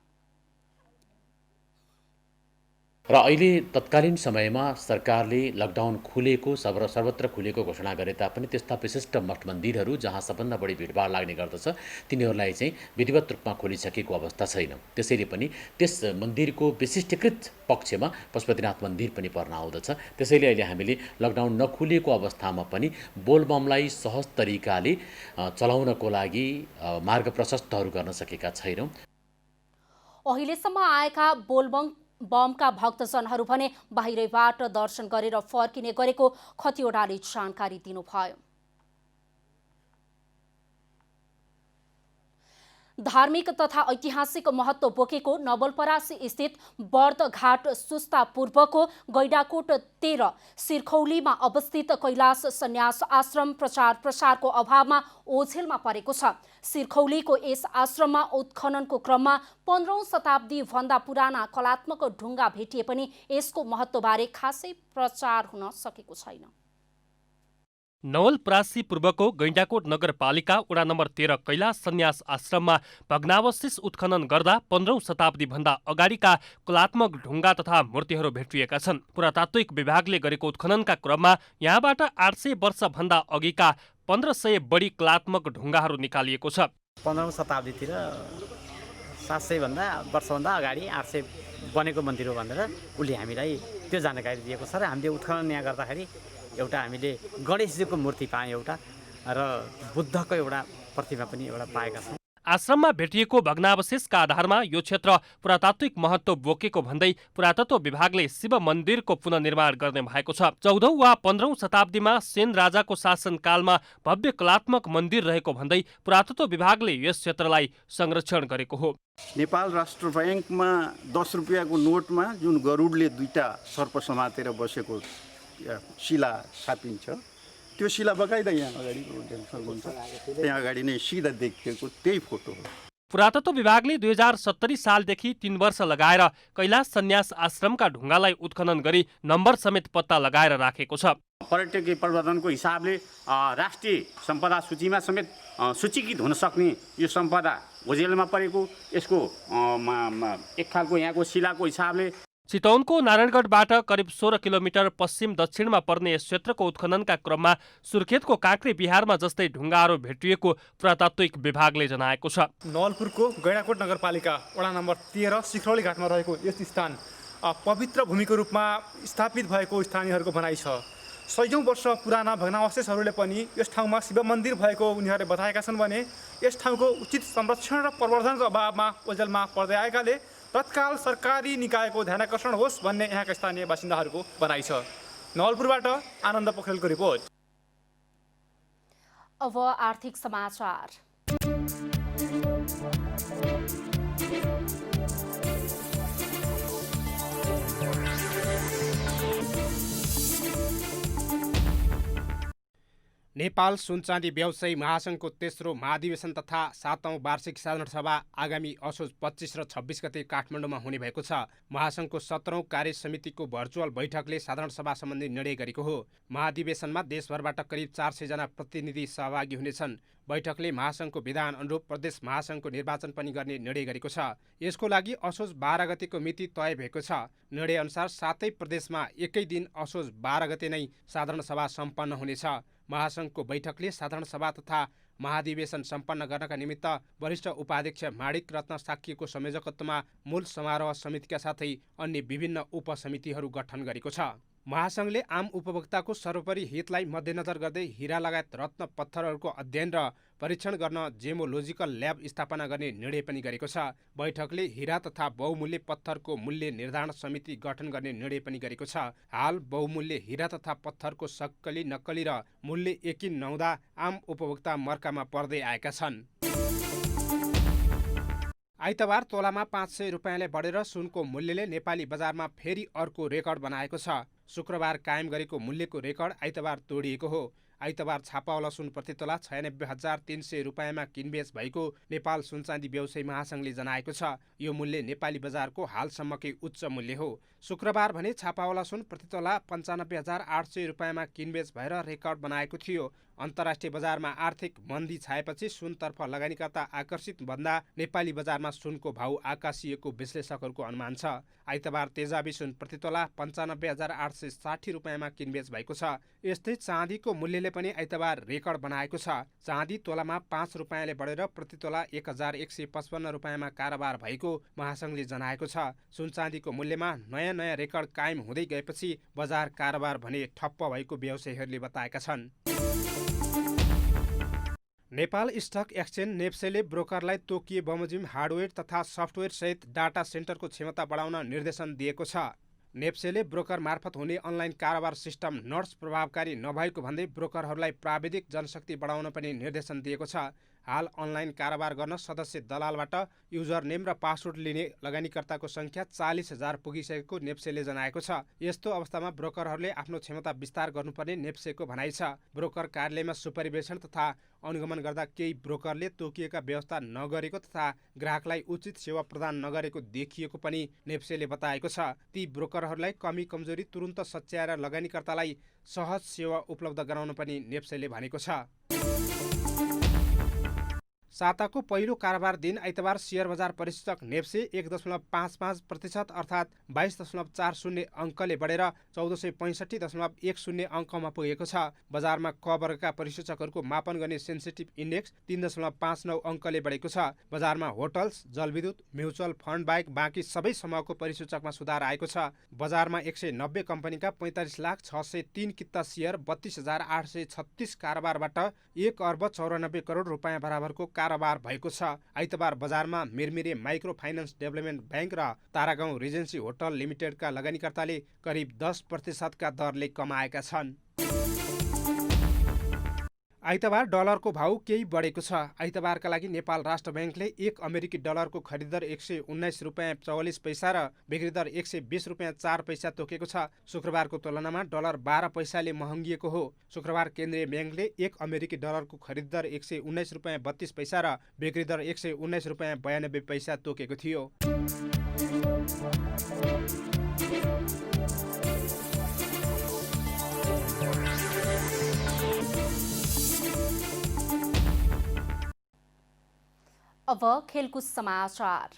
र अहिले तत्कालीन समयमा सरकारले लकडाउन खुलेको सर्वत्र खुलेको घोषणा गरे तापनि त्यस्ता विशिष्ट मठ मन्दिरहरू जहाँ सबभन्दा बढी भिडभाड लाग्ने गर्दछ तिनीहरूलाई चाहिँ विधिवत रूपमा खोलिसकेको अवस्था छैन। त्यसैले पनि त्यस मन्दिरको विशिष्टीकृत पक्षमा पशुपतिनाथ मन्दिर पनि पर्न आउँदछ। त्यसैले अहिले हामीले लकडाउन नखुलेको अवस्थामा पनि बोलबमलाई सहज तरिकाले चलाउनको लागि मार्ग प्रशस्तहरू गर्न सकेका छैनौँ। अहिलेसम्म आएका बमका भक्तजनहरू भने बाहिरबाट दर्शन गरेर फर्किने गरेको खतिवडाले जानकारी दिनुभयो। धार्मिक तथा ऐतिहासिक महत्त्व बोकेको नवलपरासी स्थित बर्दघाट सुस्ता पूर्वको गैडाकोट 13 सिरखौलीमा अवस्थित कैलाश सन्यास आश्रम प्रचार प्रसारको अभावमा ओझेलमा परेको छ। सिरखौलीको यस आश्रममा उत्खननको क्रममा 15औं शताब्दी भन्दा पुराना कलात्मक ढुङ्गा भेटिए पनि यसको महत्त्वबारे खासै प्रचार हुन सकेको छैन। नवलपरासी पूर्वको गैंडाकोट नगरपालिका वडा नम्बर 13 कैलाश सन्यास आश्रममा भग्नावशेष उत्खनन गर्दा 15औं शताब्दी भन्दा अगाडिका कलात्मक ढुङ्गा तथा मूर्तिहरू भेटिएका छन्। पुरातात्विक विभागले गरेको उत्खननका क्रममा यहाँबाट 800 वर्ष भन्दा अघिका 1500 बढी कलात्मक ढुङ्गाहरू निकालिएको छ। 15औं शताब्दीतिर 700 वर्षभन्दा अगाडि 800 बनेको मन्दिर हो भनेर उसले हामीलाई त्यो जानकारी दिएको छ। र हामीले उत्खनन यहाँ गर्दाखेरि एउटा हामीले गणेशजीको मूर्ति पायौँ एउटा र बुद्धको एउटा प्रतिमा पनि एउटा पाएका छौँ। आश्रममा भेटिएको भग्नावशेषका आधारमा यो क्षेत्र पुरातात्विक महत्त्व बोकेको भन्दै पुरातत्व विभागले शिव मन्दिरको पुनर्निर्माण गर्ने भएको छ। 14औं वा 15औं शताब्दीमा सेन राजाको शासनकालमा भव्य कलात्मक मन्दिर रहेको भन्दै पुरातत्व विभागले यस क्षेत्रलाई संरक्षण गरेको हो। नेपाल राष्ट्र बैंकमा 10 रुपियाँको नोटमा जुन गरुडले दुईटा सर्प समातेर बसेको शिला छापिन्छ, त्यो शिला बकाइदा यहाँ अगाडि सक्नुहुन्छ। त्यहाँ अगाडि नै सिधा देखिएको त्यही फोटो हो। पुरातत्व विभागले 2070 सालदेखि 3 वर्ष लगाएर कैलाश सन्यास आश्रमका ढुङ्गालाई उत्खनन गरी नम्बर समेत पत्ता लगाएर राखेको छ। पर्यटकीय प्रवर्धनको हिसाबले राष्ट्रिय सम्पदा सूचीमा समेत सूचीकृत हुन सक्ने यो सम्पदा ओझेलमा परेको, यसको एक खालको यहाँको शिलाको हिसाबले चितवनको नारायणगढबाट करिब 16 किलोमिटर पश्चिम दक्षिणमा पर्ने यस क्षेत्रको उत्खननका क्रममा सुर्खेतको काँक्रे बिहारमा जस्तै ढुङ्गाहरू भेटिएको पुरातात्विक विभागले जनाएको छ। नवलपुरको गैँडाकोट नगरपालिका वडा नम्बर 13 सिखरौली घाटमा रहेको यस स्थान पवित्र भूमिको रूपमा स्थापित भएको स्थानीयहरूको भनाइ छ। सयौं वर्ष पुराना भग्नावशेषहरूले पनि यस ठाउँमा शिव मन्दिर भएको उनीहरूले बताएका छन् भने यस ठाउँको उचित संरक्षण र प्रवर्धनको अभावमा ओझेलमा पर्दै आएकाले तत्काल सरकारी निकायको ध्यानाकर्षण होस् भन्ने यहाँका स्थानीय बासिन्दाहरूको भनाइ छ। नवलपुरबाट आनन्द पोखरेलको रिपोर्ट। अब आर्थिक समाचार। नेपाल सुनचाँदी व्यवसायी महासङ्घको तेस्रो महाधिवेशन तथा 7औं वार्षिक साधारण सभा आगामी असोज 25 र 26 गते काठमाडौँमा हुने भएको छ। महासङ्घको 17औं कार्य समितिको भर्चुअल बैठकले साधारण सभा सम्बन्धी निर्णय गरेको हो। महाधिवेशनमा देशभरबाट करिब 400 जना प्रतिनिधि सहभागी हुनेछन्। बैठकले महासङ्घको विधान अनुरूप प्रदेश महासङ्घको निर्वाचन पनि गर्ने निर्णय गरेको छ। यसको लागि असोज 12 गतेको मिति तय भएको छ। निर्णय अनुसार 7 प्रदेशमा एकै दिन असोज 12 गते नै साधारण सभा सम्पन्न हुनेछ। महासङ्घको बैठकले साधारण सभा तथा महाधिवेशन सम्पन्न गर्नका निमित्त वरिष्ठ उपाध्यक्ष माणिक रत्न साक्यको संयोजकत्वमा मूल समारोह समितिका साथै अन्य विभिन्न उपसमितिहरू गठन गरेको छ। महासङ्घले आम उपभोक्ताको सर्वोपरि हितलाई मध्यनजर गर्दै हीरा लगायत रत्न पत्थरहरूको अध्ययन र परीक्षण गर्न जेमोलोजिकल ल्याब स्थापना गर्ने निर्णय पनि गरेको छ। बैठकले हीरा तथा बहुमूल्य पत्थरको मूल्य निर्धारण समिति गठन गर्ने निर्णय पनि गरेको छ। हाल बहुमूल्य हीरा तथा पत्थरको सक्कली नक्कली र मूल्य यकिन नहुँदा आम उपभोक्ता मर्कामा पर्दै आएका छन्। आइतबार तोलामा 500 रुपियाँले बढेर सुनको मूल्यले नेपाली बजारमा फेरि अर्को रेकर्ड बनाएको छ। शुक्रबार कायम गरेको मूल्यको रेकर्ड आइतबार तोडिएको हो। आइतबार छापावाला सुन प्रति तोला 96,300 रुपियाँमा किनबेच भएको नेपाल सुनचाँदी व्यवसायी महासङ्घले जनाएको छ। यो मूल्य नेपाली बजारको हालसम्मकै उच्च मूल्य हो। शुक्रबार भने छापावाला सुन प्रति तोला 95,800 रुपियाँमा किनबेच भएर रेकर्ड बनाएको थियो। अन्तर्राष्ट्रिय बजारमा आर्थिक मन्दी छाएपछि सुनतर्फ लगानीकर्ता आकर्षित भन्दा नेपाली बजारमा सुनको भाउ आकाशिएको विश्लेषकहरूको अनुमान छ। आइतबार तेजाबी सुन प्रति तोला 95,860 रुपियाँमा किनबेच भएको छ। यस्तै चाँदीको मूल्यले पनि आइतबार रेकर्ड बनाएको छ। चाँदी तोलामा 5 रुपियाँले बढेर प्रति तोला 1,155 रुपियाँमा कारोबार भएको महासङ्घले जनाएको छ। सुनचाँदीको मूल्यमा नयाँ रेकर्ड कायम हुँदै गएपछि बजार कारोबार भने ठप्प भएको व्यवसायीहरूले बताएका छन्। नेपाल स्टक एक्सचेन्ज नेप्सेले ब्रोकरलाई तोकिए बमोजिम हार्डवेयर तथा सफ्टवेयर सहित डाटा सेन्टरको क्षमता बढाउन निर्देशन दिएको छ। नेप्सेले ब्रोकर मार्फत हुने अनलाइन कारोबार सिस्टम नट्स प्रभावकारी नभएको भन्दै ब्रोकरहरूलाई प्राविधिक जनशक्ति बढाउन पनि निर्देशन दिएको छ। हाल अनलाइन कारोबार गर्न सदस्य दलालबाट युजर नेम र पासवर्ड लिने लगानीकर्ताको सङ्ख्या 40,000 पुगिसकेको नेप्सेले जनाएको छ। यस्तो अवस्थामा ब्रोकरहरूले आफ्नो क्षमता विस्तार गर्नुपर्ने नेप्सेको भनाइ छ। ब्रोकर कार्यालयमा सुपरिवेशन तथा अनुगमन गर्दा केही ब्रोकरले तोकिएका व्यवस्था नगरेको तथा ग्राहकलाई उचित सेवा प्रदान नगरेको देखिएको पनि नेप्सेले बताएको छ। ती ब्रोकरहरूलाई कमी कमजोरी तुरुन्त सच्याएर लगानीकर्तालाई सहज सेवा उपलब्ध गराउन पनि नेप्सेले भनेको छ। साताको पहिलो कारोबार दिन आइतबार शेयर बजार परिसूचक नेप्से 1.55% अर्थात् 22.40 अङ्कले बढेर 1465.10 अङ्कमा पुगेको छ। बजारमा क वर्गका परिसूचकहरूको मापन गर्ने सेन्सिटिभ इन्डेक्स 3.59 अङ्कले बढेको छ। बजारमा होटल्स, जलविद्युत, म्युचुअल फन्ड बाहेक बाँकी सबै समूहको परिसूचकमा सुधार आएको छ। बजारमा 190 कम्पनीका 45,603 किता सेयर 32,836 कारोबारबाट 1,94 करोड रुपियाँ बराबरको कारोबार भएको छ। आइतबार बजारमा मिरमिरे माइक्रो फाइनान्स डेभलपमेन्ट ब्याङ्क र तारागाउँ रिजेन्सी होटल लिमिटेडका लगानीकर्ताले करिब 10% का दरले कमाएका छन्। आइतबार डलरको भाउ केही बढेको छ। आइतबारका लागि नेपाल राष्ट्र ब्याङ्कले 1 अमेरिकी डलरको खरिदर 119 रुपियाँ 44 पैसा र बिक्री दर 120 रुपियाँ 4 पैसा तोकेको छ। शुक्रबारको तुलनामा डलर 12 पैसाले महँगिएको हो। शुक्रबार केन्द्रीय ब्याङ्कले 1 अमेरिकी डलरको खरिद दर 119 रुपियाँ 32 पैसा र बिक्री दर 119 रुपियाँ 92 पैसा तोकेको थियो। अब खेलकुद समाचार।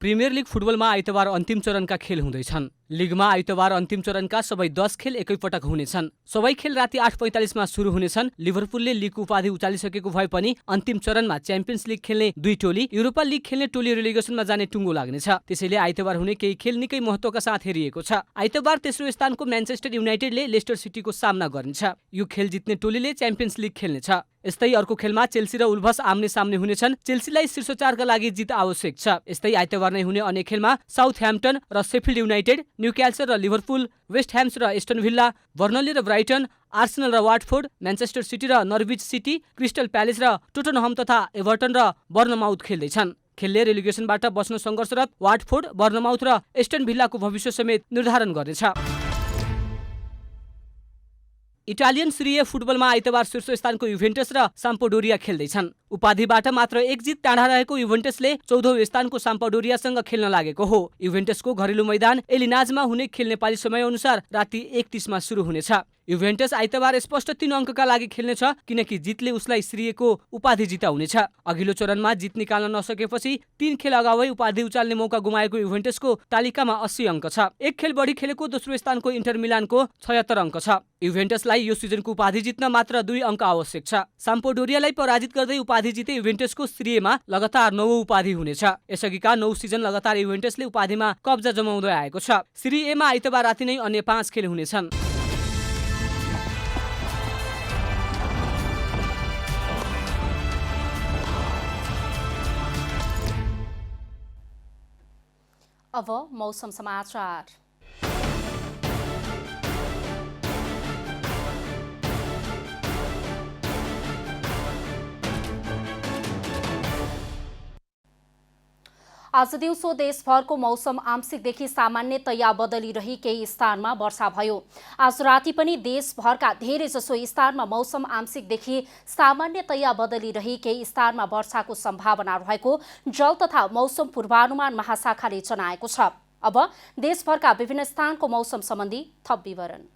प्रिमियर लिग फुटबलमा आइतबार अन्तिम चरणका खेल हुँदैछन्। लिगमा आइतबार अन्तिम चरणका सबै 10 खेल एकैपटक हुनेछन्। सबै खेल राति 8:45 मा सुरु हुनेछन्। लिभरपुलले लिगको उपाधि उचालिसकेको भए पनि अन्तिम चरणमा च्याम्पियन्स लिग खेल्ने 2 टोली, युरोपा लिग खेल्ने टोली रिलिगेसनमा जाने टुङ्गो लाग्नेछ। त्यसैले आइतबार हुने केही खेल निकै महत्त्वका साथ हेरिएको छ। आइतबार तेस्रो स्थानको म्यान्चेस्टर युनाइटेडले लेस्टर सिटीको सामना गर्नेछ। यो खेल जित्ने टोलीले च्याम्पियन्स लिग खेल्नेछ। यस्तै अर्को खेलमा चेल्सी र उल्भस आम्ने सामने हुनेछन्। चेल्सीलाई शीर्ष 4 का लागि जित आवश्यक छ। यस्तै आइतबार नै हुने अन्य खेलमा साउथह्याम्पटन र शेफिल्ड युनाइटेड, न्युक्यासल र लिभरपुल, वेस्ट ह्याम्स र एस्टन भिल्ला, बर्नली र ब्राइटन, आर्सेनल र वाटफोर्ड, म्यान्चेस्टर सिटी र नर्विच सिटी, क्रिस्टल प्यालेस र टोटनहम तथा एभर्टन र बर्नमाउथ खेल्दैछन्। खेलले रेलिगेसनबाट बच्न सङ्घर्षरत वाटफोर्ड, बर्नमाउथ र एस्टन भिल्लाको भविष्य समेत निर्धारण गर्नेछ। इटालियन सिरिए फुटबलमा आइतबार शीर्ष स्थानको युभेन्टस र साम्पडोरिया खेल्दैछन्। उपाधिबाट मात्र एक जित टाढा रहेको युभेन्टसले 14औं स्थानको साम्पडोरियासँग खेल्न लागेको हो। युभेन्टसको घरेलु मैदान एलिनाजमा हुने खेल नेपाली समयअनुसार राति 1:30 मा सुरु हुनेछ। युभेन्टस आइतबार स्पष्ट 3 अङ्कका लागि खेल्नेछ, किनकि जितले उसलाई सिरिएको उपाधि जिताउनेछ। अघिल्लो चरणमा जित निकाल्न नसकेपछि 3 खेल अगावै उपाधि उचाल्ने मौका गुमाएको युभेन्टसको तालिकामा 80 अङ्क छ। एक खेल बढी खेलेको दोस्रो स्थानको इन्टर मिलानको 76 अङ्क छ। युभेन्टसलाई यो सिजनको उपाधि जित्न मात्र 2 अङ्क आवश्यक छ। साम्पडोरियालाई पराजित गर्दै उपाधि जिते युभेन्टसको सिरिएमा लगातार 9औं उपाधि हुनेछ। यसअघिका 9 सिजन लगातार युभेन्टसले उपाधिमा कब्जा जमाउँदै आएको छ। सिरिएमा आइतबार राति नै अन्य 5 खेल हुनेछन्। अब मौसम समाचार। आज दिउँसो देशभरको मौसम आंशिकदेखि सामान्यतया बदलिरही केही स्थानमा वर्षा भयो। आज राति पनि देशभरका धेरैजसो स्थानमा मौसम आंशिकदेखि सामान्यतया बदलिरही केही स्थानमा वर्षाको सम्भावना रहेको जल तथा मौसम पूर्वानुमान महाशाखाले जनाएको छ। अब देशभरका विभिन्न स्थानको मौसम सम्बन्धी थप विवरण।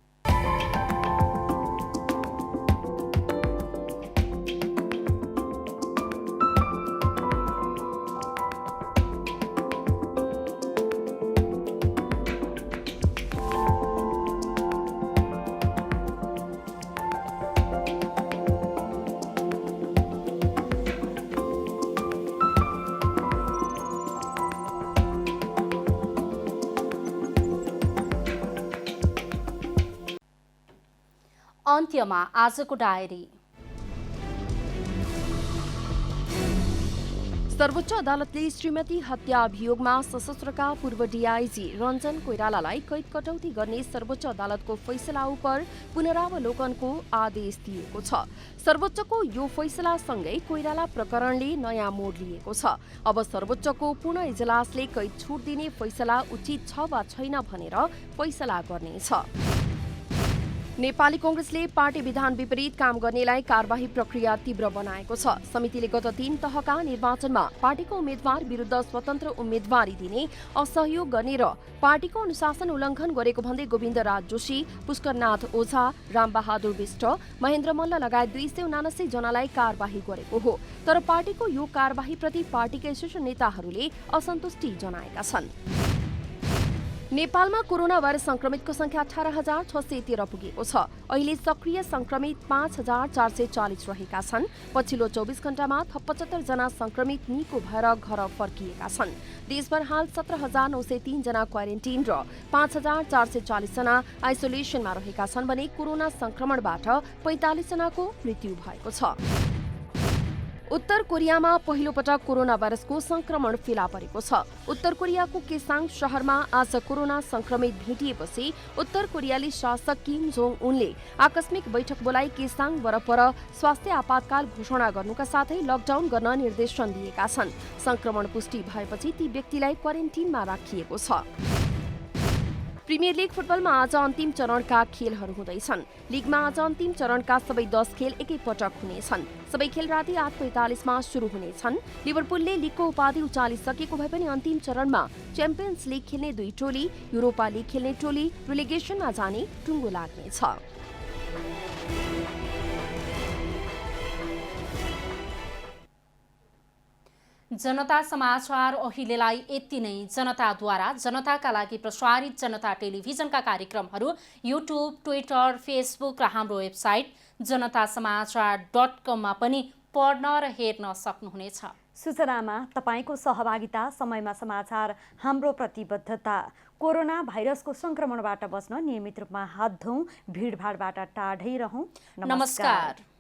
अन्त्यमा आजको डायरी। सर्वोच्च अदालतले श्रीमती हत्या अभियोगमा सशस्त्रका पूर्व डीआईजी रञ्जन कोइरालालाई कैद कटौती गर्ने सर्वोच्च अदालतको फैसला उप पुनरावलोकनको आदेश दिएको छ। सर्वोच्चको यो फैसलासँगै कोइराला प्रकरणले नयाँ मोड लिएको छ। अब सर्वोच्चको पूर्ण इजलासले कैद छुट दिने फैसला उचित छ वा छैन भनेर फैसला गर्नेछ। नेपाली कांग्रेसले पार्टी विधान विपरीत काम गर्नेलाई कारबाही प्रक्रिया तीव्र बनाएको छ। समितिले गत 3 तहका निर्वाचनमा पार्टीको उम्मेद्वार विरुद्ध स्वतन्त्र उम्मेदवारी दिने, असहयोग गर्ने र पार्टीको अनुशासन उल्लङ्घन गरेको भन्दै गोविन्द राज जोशी, पुष्करनाथ ओझा, रामबहादुर विष्ट, महेन्द्र मल्ल लगायत 279 जनालाई कारबाही गरेको हो। तर पार्टीको यो कारबाहीप्रति पार्टीकै शीर्ष नेताहरूले असन्तुष्टि जनाएका छन्। नेपालमा कोरोना भाइरस संक्रमितको संख्या 18,613 पुगेको छ। अहिले सक्रिय संक्रमित 5,440 रहेका छन्। पछिल्लो 24 घण्टामा 75 जना संक्रमित निको भएर घर फर्किएका छन्। देशभर हाल 17,903 जना क्वारेन्टिन र 5,440 जना आइसोलेसनमा रहेका छन् भने कोरोना संक्रमणबाट 45 जनाको मृत्यु भएको छ। उत्तर कोरियामा पहिलो पटक कोरोना भाइरसको संक्रमण फेला परेको छ। उत्तर कोरियाको केसाङ शहरमा आज कोरोना संक्रमित भेटिएपछि उत्तर कोरियाली शासक किम जोङ उनले आकस्मिक बैठक बोलाई केसाङ वरपर स्वास्थ्य आपातकाल घोषणा गर्नुका साथै लकडाउन गर्न निर्देशन दिएका छन्। संक्रमण पुष्टि भएपछि ती व्यक्तिलाई क्वारेन्टिनमा राखिएको छ। प्रिमियर लिग फुटबलमा आज अन्तिम चरणका खेलहरू हुँदैछन्। लिगमा आज अन्तिम चरणका सबै 10 खेल एकैपटक हुनेछन्। सबै खेल राति 8:45 मा सुरु हुनेछन्। लिभरपुलले लिगको उपाधि उचालिसकेको भए पनि अन्तिम चरणमा च्याम्पियन्स लिग खेल्ने 2 टोली, युरोपा लिग खेल्ने टोली रिलिगेसनमा जाने टुङ्गो लाग्नेछ। जनता समाचार अहिलेलाई यति नै। जनताद्वारा जनताका लागि प्रसारित जनता टेलिभिजनका कार्यक्रमहरू युट्युब, ट्विटर, फेसबुक र हाम्रो वेबसाइट जनतासमाचार.com मा पनि पढ्न र हेर्न सक्नुहुनेछ। सूचनामा तपाईको सहभागिता, समयमा समाचार हाम्रो प्रतिबद्धता। कोरोना भाइरसको संक्रमणबाट बच्न नियमित रूपमा हात धौँ, भिडभाडबाट टाढै रहौँ। नमस्कार।